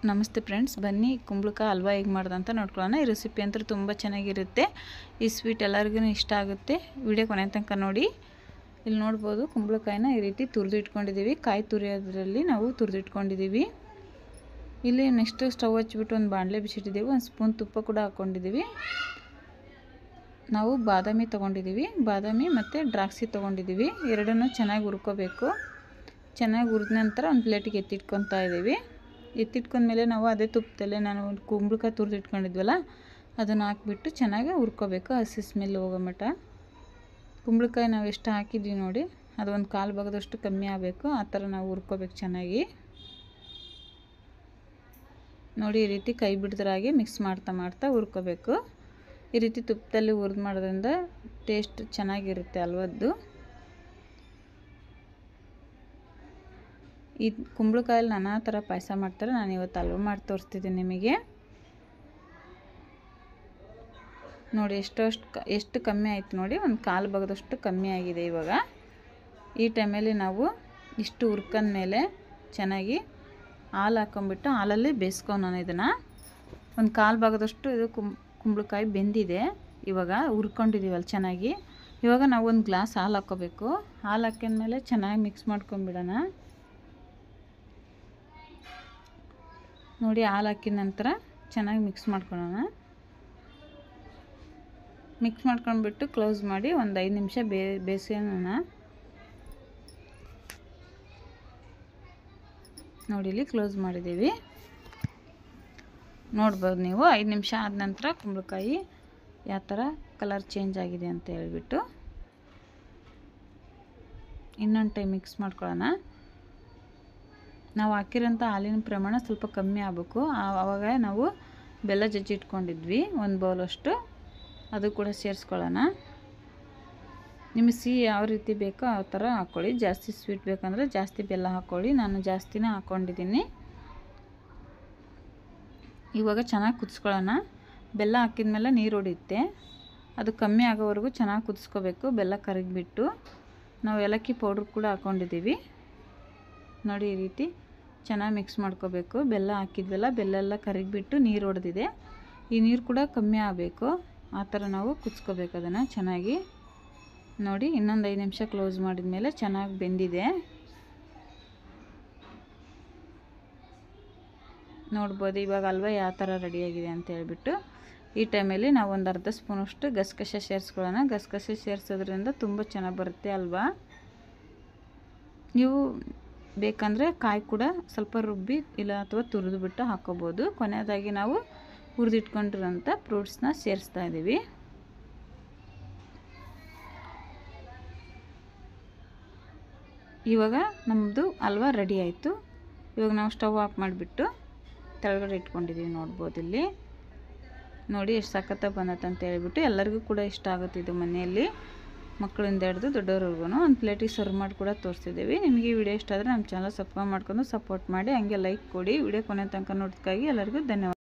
ನಮಸ್ತೆ ಫ್ರೆಂಡ್ಸ್, ಬನ್ನಿ ಕುಂಬಳಕಾಯಿ ಹಲ್ವಾ ಹೇಗೆ ಮಾಡೋದಂತ ನೋಡ್ಕೊಳ್ಳೋಣ. ಈ ರೆಸಿಪಿ ಅಂತೂ ತುಂಬ ಚೆನ್ನಾಗಿರುತ್ತೆ. ಈ ಸ್ವೀಟ್ ಎಲ್ಲರಿಗೂ ಇಷ್ಟ ಆಗುತ್ತೆ. ವಿಡಿಯೋ ಕೊನೆ ತನಕ ನೋಡಿ. ಇಲ್ಲಿ ನೋಡ್ಬೋದು, ಕುಂಬಳಕಾಯಿನ ಈ ರೀತಿ ತುರಿದು ಇಟ್ಕೊಂಡಿದ್ದೀವಿ. ಕಾಯಿ ತುರಿಯೋದ್ರಲ್ಲಿ ನಾವು ತುರಿದು ಇಟ್ಕೊಂಡಿದ್ದೀವಿ. ಇಲ್ಲಿ ನೆಕ್ಸ್ಟ್ ಸ್ಟವ್ ಹಚ್ಚಿಬಿಟ್ಟು ಒಂದು ಬಾಣಲೆ ಬಿಸಿಟ್ಟಿದ್ದೀವಿ. ಒಂದು ಸ್ಪೂನ್ ತುಪ್ಪ ಕೂಡ ಹಾಕ್ಕೊಂಡಿದ್ದೀವಿ. ನಾವು ಬಾದಾಮಿ ತೊಗೊಂಡಿದ್ದೀವಿ. ಬಾದಾಮಿ ಮತ್ತು ದ್ರಾಕ್ಷಿ ತೊಗೊಂಡಿದ್ದೀವಿ. ಎರಡನ್ನೂ ಚೆನ್ನಾಗಿ ಹುರ್ಕೋಬೇಕು. ಚೆನ್ನಾಗಿ ಹುರಿದ ನಂತರ ಒಂದು ಪ್ಲೇಟಿಗೆ ಎತ್ತಿಟ್ಕೊತಾ ಇದ್ದೀವಿ. ಎತ್ತಿಟ್ಕೊಂಡ್ಮೇಲೆ ನಾವು ಅದೇ ತುಪ್ಪದಲ್ಲೇ ನಾನು ಕುಂಬಳಕಾಯಿ ತುರಿದು ಇಟ್ಕೊಂಡಿದ್ವಲ್ಲ, ಅದನ್ನು ಹಾಕಿಬಿಟ್ಟು ಚೆನ್ನಾಗಿ ಹುರ್ಕೋಬೇಕು. ಹಸಿ ಸ್ಮೆಲ್ ಹೋಗೋ ಮಟ್ಟ. ಕುಂಬಳಕಾಯಿ ನಾವು ಎಷ್ಟು ಹಾಕಿದ್ವಿ ನೋಡಿ, ಅದು ಒಂದು ಕಾಲು ಭಾಗದಷ್ಟು ಕಮ್ಮಿ ಆಗಬೇಕು. ಆ ಥರ ನಾವು ಹುರ್ಕೋಬೇಕು ಚೆನ್ನಾಗಿ. ನೋಡಿ, ಈ ರೀತಿ ಕೈ ಬಿಡ್ದರಾಗಿ ಮಿಕ್ಸ್ ಮಾಡ್ತಾ ಹುರ್ಕೋಬೇಕು. ಈ ರೀತಿ ತುಪ್ಪದಲ್ಲಿ ಹುರಿದು ಮಾಡೋದ್ರಿಂದ ಟೇಸ್ಟ್ ಚೆನ್ನಾಗಿರುತ್ತೆ ಹಲ್ವದ್ದು. ಈ ಕುಂಬಳಕಾಯಲ್ಲಿ ನಾನಾ ಥರ ಪಾಯಸ ಮಾಡ್ತಾರೆ. ನಾನು ಇವತ್ತು ಹಲ್ವ ಮಾಡಿ ತೋರಿಸ್ತಿದ್ದೀನಿ ನಿಮಗೆ. ನೋಡಿ, ಎಷ್ಟು ಕಮ್ಮಿ ಆಯಿತು ನೋಡಿ, ಒಂದು ಕಾಲು ಭಾಗದಷ್ಟು ಕಮ್ಮಿ ಆಗಿದೆ. ಇವಾಗ ಈ ಟೈಮಲ್ಲಿ ನಾವು ಇಷ್ಟು ಹುರ್ಕೊಂಡ್ಮೇಲೆ ಚೆನ್ನಾಗಿ ಹಾಲು ಹಾಕ್ಕೊಂಬಿಟ್ಟು ಹಾಲಲ್ಲಿ ಬೇಯಿಸ್ಕೊಂಡು ಇದನ್ನು ಒಂದು ಕಾಲು ಭಾಗದಷ್ಟು ಇದು ಕುಂಬಳಕಾಯಿ ಬೆಂದಿದೆ. ಇವಾಗ ಹುರ್ಕೊಂಡಿದ್ದೀವಲ್ಲ ಚೆನ್ನಾಗಿ. ಇವಾಗ ನಾವು ಒಂದು ಗ್ಲಾಸ್ ಹಾಲು ಹಾಕ್ಕೋಬೇಕು. ಹಾಲು ಹಾಕ್ಕೊಂಡ್ಮೇಲೆ ಚೆನ್ನಾಗಿ ಮಿಕ್ಸ್ ಮಾಡ್ಕೊಂಬಿಡೋಣ. ನೋಡಿ, ಹಾಲು ಹಾಕಿದ ನಂತರ ಚೆನ್ನಾಗಿ ಮಿಕ್ಸ್ ಮಾಡ್ಕೊಳ್ಳೋಣ. ಮಿಕ್ಸ್ ಮಾಡ್ಕೊಂಡ್ಬಿಟ್ಟು ಕ್ಲೋಸ್ ಮಾಡಿ ಒಂದು 5 ನಿಮಿಷ ಬೇಯಿಸೋಣ. ನೋಡಿ, ಇಲ್ಲಿ ಕ್ಲೋಸ್ ಮಾಡಿದ್ದೀವಿ. ನೋಡ್ಬೋದು ನೀವು, 5 ನಿಮಿಷ ಆದ ನಂತರ ಕುಂಬಳಕಾಯಿ ಯಾವ ಥರ ಕಲರ್ ಚೇಂಜ್ ಆಗಿದೆ ಅಂತ ಹೇಳ್ಬಿಟ್ಟು ಇನ್ನೊಂದು ಟೈಮ್ ಮಿಕ್ಸ್ ಮಾಡ್ಕೊಳ್ಳೋಣ. ನಾವು ಹಾಕಿರೋಂಥ ಹಾಲಿನ ಪ್ರಮಾಣ ಸ್ವಲ್ಪ ಕಮ್ಮಿ ಆಗಬೇಕು. ಆವಾಗ ನಾವು ಬೆಲ್ಲ ಜಜ್ಜಿ ಇಟ್ಕೊಂಡಿದ್ವಿ ಒಂದು ಬೌಲಷ್ಟು, ಅದು ಕೂಡ ಸೇರಿಸ್ಕೊಳ್ಳೋಣ. ನಿಮಗೆ ಸಿಹಿ ಯಾವ ರೀತಿ ಬೇಕೋ ಆ ಥರ ಹಾಕ್ಕೊಳ್ಳಿ. ಜಾಸ್ತಿ ಸ್ವೀಟ್ ಬೇಕಂದರೆ ಜಾಸ್ತಿ ಬೆಲ್ಲ ಹಾಕ್ಕೊಳ್ಳಿ. ನಾನು ಜಾಸ್ತಿನೇ ಹಾಕ್ಕೊಂಡಿದ್ದೀನಿ. ಇವಾಗ ಚೆನ್ನಾಗಿ ಕುದಿಸ್ಕೊಳ್ಳೋಣ. ಬೆಲ್ಲ ಹಾಕಿದ್ಮೇಲೆ ನೀರು ಹೊಡಿಯುತ್ತೆ. ಅದು ಕಮ್ಮಿ ಆಗೋವರೆಗೂ ಚೆನ್ನಾಗಿ ಕುದಿಸ್ಕೋಬೇಕು. ಬೆಲ್ಲ ಕರಗಿಬಿಟ್ಟು ನಾವು ಏಲಕ್ಕಿ ಪೌಡ್ರ್ ಕೂಡ ಹಾಕ್ಕೊಂಡಿದ್ದೀವಿ. ನೋಡಿ, ಈ ರೀತಿ ಚೆನ್ನಾಗಿ ಮಿಕ್ಸ್ ಮಾಡ್ಕೋಬೇಕು. ಬೆಲ್ಲ ಹಾಕಿದ್ವಲ್ಲ, ಬೆಲ್ಲ ಎಲ್ಲ ಕರಗಿಬಿಟ್ಟು ನೀರು ಹೊಡೆದಿದೆ. ಈ ನೀರು ಕೂಡ ಕಮ್ಮಿ ಆಗಬೇಕು. ಆ ಥರ ನಾವು ಕುದಿಸ್ಕೋಬೇಕು ಅದನ್ನು ಚೆನ್ನಾಗಿ. ನೋಡಿ, ಇನ್ನೊಂದು 5 ನಿಮಿಷ ಕ್ಲೋಸ್ ಮಾಡಿದ ಮೇಲೆ ಚೆನ್ನಾಗಿ ಬೆಂದಿದೆ. ನೋಡ್ಬೋದು ಇವಾಗ ಹಲ್ವ ಯಾವ ಥರ ರೆಡಿಯಾಗಿದೆ ಅಂತ ಹೇಳ್ಬಿಟ್ಟು. ಈ ಟೈಮಲ್ಲಿ ನಾವು ಒಂದು ಅರ್ಧ ಸ್ಪೂನಷ್ಟು ಗಸಗಸೆ ಸೇರಿಸ್ಕೊಳ್ಳೋಣ. ಗಸಗಸೆ ಸೇರಿಸೋದ್ರಿಂದ ತುಂಬ ಚೆನ್ನಾಗಿ ಬರುತ್ತೆ ಹಲ್ವ. ನೀವು ಬೇಕಂದರೆ ಕಾಯಿ ಕೂಡ ಸ್ವಲ್ಪ ರುಬ್ಬಿ ಇಲ್ಲ ಅಥವಾ ತುರಿದು ಬಿಟ್ಟು ಹಾಕ್ಕೋಬೋದು. ಕೊನೆಯದಾಗಿ ನಾವು ಹುರಿದಿಟ್ಕೊಂಡಿರೋಂಥ ಫ್ರೂಟ್ಸ್ನ ಸೇರಿಸ್ತಾ ಇದ್ದೀವಿ. ಇವಾಗ ನಮ್ಮದು ಹಲ್ವ ರೆಡಿ ಆಯಿತು. ಇವಾಗ ನಾವು ಸ್ಟವ್ ಆಫ್ ಮಾಡಿಬಿಟ್ಟು ಕೆಳಗಡೆ ಇಟ್ಕೊಂಡಿದ್ದೀವಿ. ನೋಡ್ಬೋದು ಇಲ್ಲಿ ನೋಡಿ ಎಷ್ಟು ಸಖತ್ತಾಗಿ ಬಂದತ್ತೆ ಅಂತ ಹೇಳ್ಬಿಟ್ಟು. ಎಲ್ಲರಿಗೂ ಕೂಡ ಇಷ್ಟ ಆಗುತ್ತೆ ಇದು. ಮನೆಯಲ್ಲಿ ಮಕ್ಕಳಿಂದ ಹಿಡಿದು ದೊಡ್ಡವ್ರಿಗೂ ಒಂದು ಪ್ಲೇಟಿಗೆ ಸರ್ವ್ ಮಾಡಿ ಕೂಡ ತೋರಿಸ್ತಿದ್ದೀವಿ. ನಿಮಗೆ ಈ ವಿಡಿಯೋ ಇಷ್ಟ ಆದರೆ ನಮ್ಮ ಚಾನಲ್ ಸಬ್ಸ್ಕ್ರೈಬ್ ಮಾಡ್ಕೊಂಡು ಸಪೋರ್ಟ್ ಮಾಡಿ, ಹಂಗೆ ಲೈಕ್ ಕೊಡಿ. ವಿಡಿಯೋ ಕೊನೆ ತನಕ ನೋಡೋದಕ್ಕಾಗಿ ಎಲ್ಲರಿಗೂ ಧನ್ಯವಾದ.